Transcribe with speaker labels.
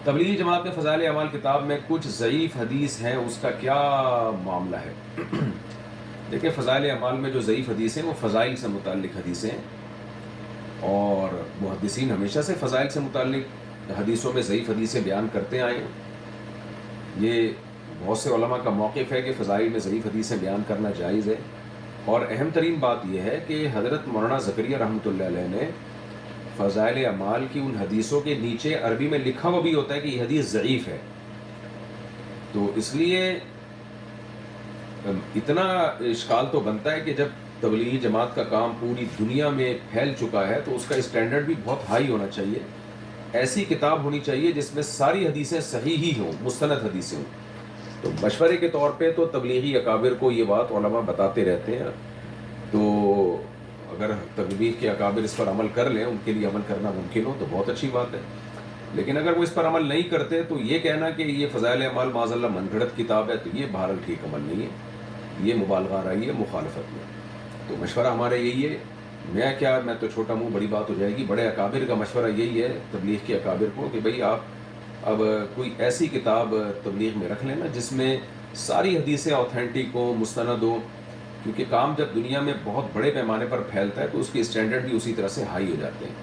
Speaker 1: تبلیغی جماعت میں فضائل اعمال کتاب میں کچھ ضعیف حدیث ہیں، اس کا کیا معاملہ ہے؟ دیکھیں، فضائل اعمال میں جو ضعیف حدیث ہیں وہ فضائل سے متعلق حدیثیں ہیں، اور محدثین ہمیشہ سے فضائل سے متعلق حدیثوں میں ضعیف حدیثیں بیان کرتے آئے ہیں۔ یہ بہت سے علماء کا موقف ہے کہ فضائل میں ضعیف حدیثیں بیان کرنا جائز ہے، اور اہم ترین بات یہ ہے کہ حضرت مولانا زکریا رحمۃ اللہ علیہ نے فضائل اعمال کی ان حدیثوں کے نیچے عربی میں لکھا ہوا بھی ہوتا ہے کہ یہ حدیث ضعیف ہے، تو اس لیے اتنا اشکال تو بنتا ہے کہ جب تبلیغی جماعت کا کام پوری دنیا میں پھیل چکا ہے تو اس کا اسٹینڈرڈ بھی بہت ہائی ہونا چاہیے۔ ایسی کتاب ہونی چاہیے جس میں ساری حدیثیں صحیح ہی ہوں، مستند حدیثیں ہوں۔ تو مشورے کے طور پہ تو تبلیغی اکابر کو یہ بات علماء بتاتے رہتے ہیں، تو اگر تبلیغ کے اکابر اس پر عمل کر لیں، ان کے لیے عمل کرنا ممکن ہو تو بہت اچھی بات ہے، لیکن اگر وہ اس پر عمل نہیں کرتے تو یہ کہنا کہ یہ فضائل اعمال معاذ اللہ من گھڑت کتاب ہے، تو یہ بہرحال ٹھیک عمل نہیں ہے، یہ مبالغہ رہی ہے مخالفت میں۔ تو مشورہ ہمارا یہی ہے، میں تو چھوٹا منہ بڑی بات ہو جائے گی، بڑے اکابر کا مشورہ یہی ہے تبلیغ کے اکابر کو کہ بھئی آپ اب کوئی ایسی کتاب تبلیغ میں رکھ لینا جس میں ساری حدیثیں اوتھینٹک ہوں، مستند ہوں، کیونکہ کام جب دنیا میں بہت بڑے پیمانے پر پھیلتا ہے تو اس کے اسٹینڈرڈ بھی اسی طرح سے ہائی ہو جاتے ہیں۔